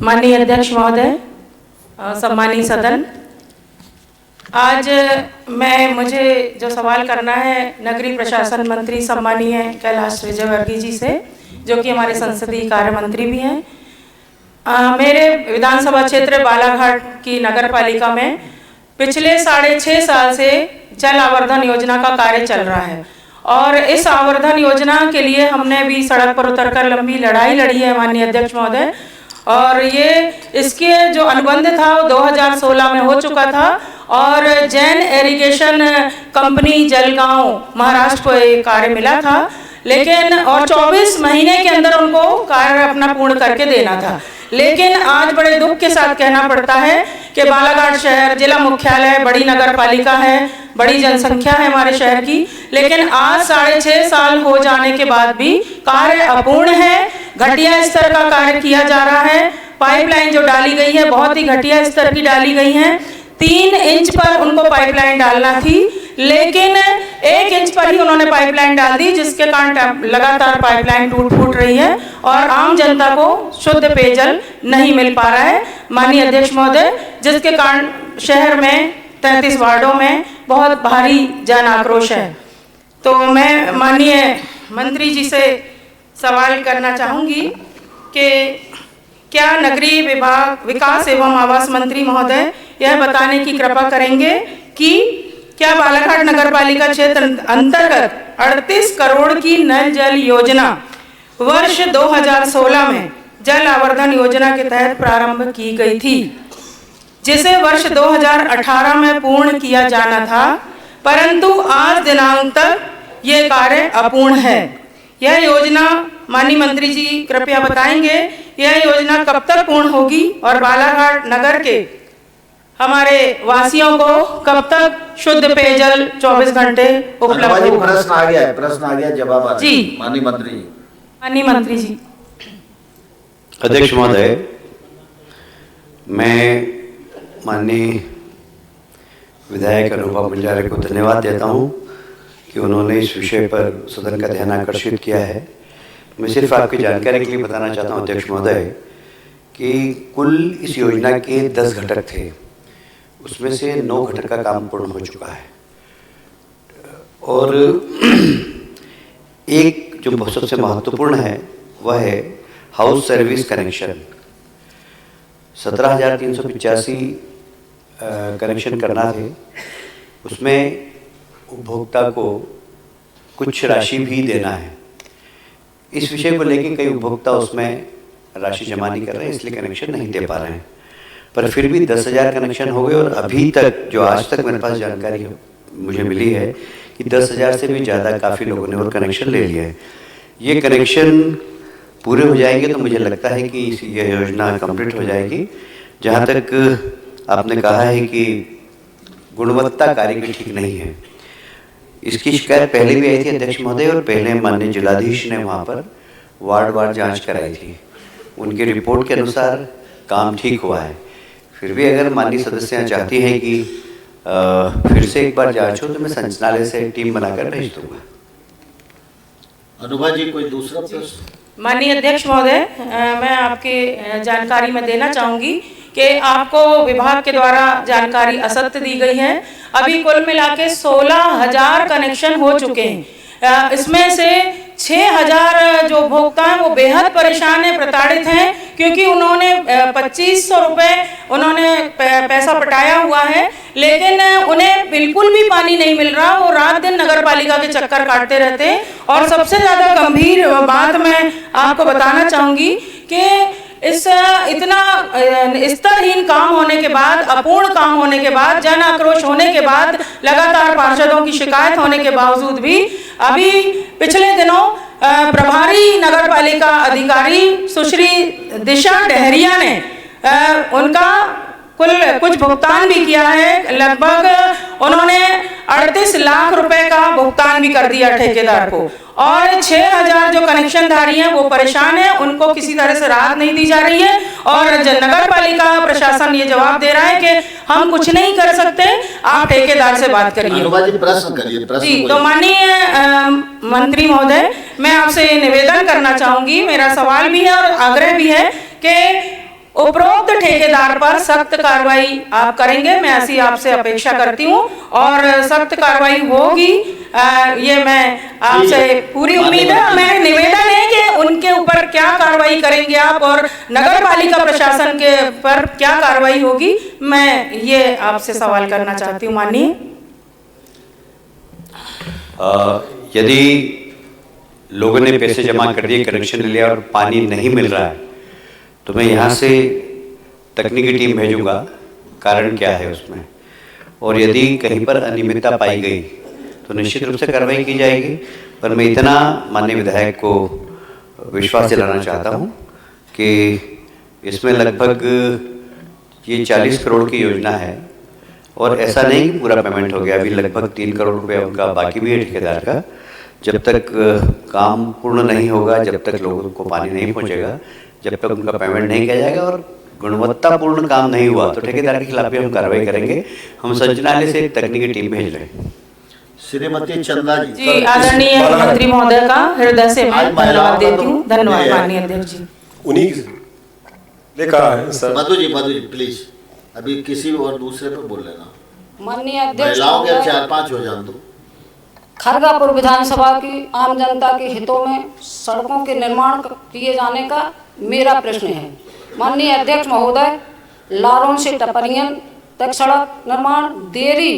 माननीय अध्यक्ष महोदय, सम्मानीय सदन, आज मुझे जो सवाल करना है नगरीय प्रशासन मंत्री सम्मानीय कैलाश विजयवर्गीय जी से, जो कि हमारे संसदीय कार्य मंत्री भी हैं। मेरे विधानसभा क्षेत्र बालाघाट की नगर पालिका में पिछले 6.5 साल से जल आवर्धन योजना का कार्य चल रहा है और इस आवर्धन योजना के लिए हमने भी सड़क पर उतरकर लंबी लड़ाई लड़ी है माननीय अध्यक्ष महोदय। और ये इसके जो अनुबंध था वो 2016 में हो चुका था और जैन इरिगेशन कंपनी जलगांव महाराष्ट्र को ये कार्य मिला था, लेकिन और 24 महीने के अंदर उनको कार्य अपना पूर्ण करके देना था। लेकिन आज बड़े दुख के साथ कहना पड़ता है कि बालाघाट शहर जिला मुख्यालय, बड़ी नगर पालिका है, बड़ी जनसंख्या है हमारे शहर की, लेकिन आज 6.5 साल हो जाने के बाद भी कार्य अपूर्ण है। घटिया स्तर का कार्य किया जा रहा है। पाइपलाइन जो डाली गई है बहुत ही घटिया स्तर की डाली गई है। 3 इंच पर उनको पाइपलाइन डालना थी, लेकिन 1 इंच पर ही उन्होंने पाइपलाइन डाल दी, जिसके कारण लगातार पाइपलाइन टूट फूट रही है और आम जनता को शुद्ध पेयजल नहीं मिल पा रहा है माननीय अध्यक्ष महोदय, जिसके कारण शहर में 33 वार्डों में बहुत भारी जन आक्रोश है। तो मैं माननीय मंत्री जी से सवाल करना चाहूँगी कि क्या नगरीय विकास एवं आवास मंत्री महोदय यह बताने की कृपा करेंगे कि क्या बालाघाट नगर पालिका क्षेत्र अंतर्गत 38 करोड़ की नल जल योजना वर्ष 2016 में जल आवर्धन योजना के तहत प्रारंभ की गई थी, जिसे वर्ष 2018 में पूर्ण किया जाना था, परंतु आज दिनांक तक ये कार्य अपूर्ण है। यह योजना माननीय मंत्री जी कृपया बताएंगे, यह योजना कब तक पूर्ण होगी और बालाघाट नगर के हमारे वासियों को कब तक शुद्ध पेयजल 24 घंटे उपलब्ध होगा? प्रश्न आ गया, जवाब आ जी माननीय मंत्री जी। अध्यक्ष महोदय, मैं माननीय विधायक अनुभव बंजारे को धन्यवाद देता हूं कि उन्होंने इस विषय पर सदन का ध्यान आकर्षित किया है। मैं सिर्फ आपकी जानकारी के लिए बताना चाहता हूं अध्यक्ष महोदय कि कुल इस योजना के 10 घटक थे, उसमें से 9 घटक का काम पूर्ण हो चुका है और एक जो सबसे महत्वपूर्ण है वह है हाउस सर्विस कनेक्शन। 17,385 कनेक्शन करना थे, उसमें उपभोक्ता को कुछ राशि भी देना है। इस विषय को लेकर कई उपभोक्ता उसमें राशि जमा नहीं कर रहे हैं, इसलिए कनेक्शन नहीं दे पा रहे हैं, पर फिर भी 10,000 कनेक्शन हो गए और अभी तक जो आज तक मेरे पास जानकारी मुझे मिली है कि 10,000 से भी ज़्यादा काफ़ी लोगों ने और कनेक्शन ले लिया है। ये कनेक्शन पूरे हो जाएंगे तो मुझे लगता है कि यह योजना कंप्लीट हो जाएगी। जहाँ तक आपने कहा है कि गुणवत्ता कार्य की ठीक नहीं है, इसकी शिकायत पहले भी आई थी अध्यक्ष महोदय और पहले माननीय जिलाधीश ने वहाँ पर वार्ड जांच कराई थी। उनकी रिपोर्ट के अनुसार काम ठीक हुआ है। फिर भी अगर माननीय सदस्य चाहती हैं कि फिर से एक बार जांच हो तो मैं संचालय से टीम बनाकर भेज दूंगा। अनुभा जी, कोई दूसरा प्रश्न? माननीय अध्यक्ष महोदय, मैं आपकी जानकारी में देना चाहूँगी कि आपको विभाग के द्वारा जानकारी असत्य दी गई है। अभी कुल मिला के 16,000 कनेक्शन हो चुके हैं। इसमें से 6,000 जो उपभोक्ता हैं वो बेहद परेशान हैं, प्रताड़ित हैं, क्योंकि उन्होंने 2,500 रुपये उन्होंने पैसा पटाया हुआ है, लेकिन उन्हें बिल्कुल भी पानी नहीं मिल रहा। वो रात दिन नगर पालिका के चक्कर काटते रहते हैं। और सबसे ज़्यादा गंभीर बात मैं आपको बताना चाहूँगी कि इस इतना स्तरहीन काम होने के बाद, अपूर्ण काम होने के बाद, जन आक्रोश होने के बाद, लगातार पार्षदों की शिकायत होने के बावजूद भी अभी पिछले दिनों प्रभारी नगर पालिका अधिकारी सुश्री दिशा डहरिया ने उनका कुछ भुगतान भी किया है। लगभग उन्होंने 38 लाख रुपए का भुगतान भी कर दिया ठेकेदार को और 6,000 जो कनेक्शनधारी हैं वो परेशान हैं, उनको किसी तरह से राहत नहीं दी जा रही है और नगर पालिका प्रशासन ये जवाब दे रहा है कि हम कुछ नहीं कर सकते, आप ठेकेदार से बात करिए। प्रश्न करिए। जी, तो माननीय मंत्री महोदय, मैं आपसे निवेदन करना चाहूंगी, मेरा सवाल भी है और आग्रह भी है कि उपरोक्त ठेकेदार पर सख्त कार्रवाई आप करेंगे, मैं ऐसी आपसे अपेक्षा करती हूँ और सख्त कार्रवाई होगी, ये मैं आपसे पूरी उम्मीद है। मेरा निवेदन है कि उनके ऊपर क्या कार्रवाई करेंगे आप और नगर पालिका प्रशासन के पर क्या कार्रवाई होगी, मैं ये आपसे सवाल करना चाहती हूँ माननीय। यदि लोगों ने पैसे जमा कर दिए, कनेक्शन ले लिया और पानी नहीं मिल रहा है, तो मैं यहाँ से तकनीकी टीम भेजूंगा, कारण क्या है उसमें, और यदि कहीं पर अनियमितता पाई गई तो निश्चित रूप से कार्रवाई की जाएगी। पर मैं इतना माननीय विधायक को विश्वास दिलाना चाहता हूँ कि इसमें लगभग ये 40 करोड़ की योजना है और ऐसा नहीं कि पूरा पेमेंट हो गया, अभी लगभग 3 करोड़ रुपया उनका बाकी भी है ठेकेदार का। जब तक काम पूर्ण नहीं होगा, जब तक लोगों को पानी नहीं पहुंचेगा, जब तक उनका पेमेंट नहीं किया जाएगा और गुणवत्तापूर्ण काम नहीं हुआ तो ठेकेदार के खिलाफ भी हम कार्रवाई करेंगे। हम संचालनालय से एक तकनीकी टीम भेज रहे हैं। श्रीमती चंदा जी। जी, आदरणीय मंत्री महोदय का हृदय से मैं धन्यवाद देती हूँ। धन्यवाद माननीय अध्यक्ष जी। उन्हीं देखा है सर। मधु जी प्लीज, अभी किसी और दूसरे पर बोल लेना। माननीय अध्यक्ष महिलाओं के 4-5 हो जान दो। खरगापुर विधानसभा की आम जनता के हितों में सड़कों के निर्माण किए जाने का मेरा प्रश्न है। माननीय अध्यक्ष महोदय, लारों से टपरियन तक सड़क निर्माण देरी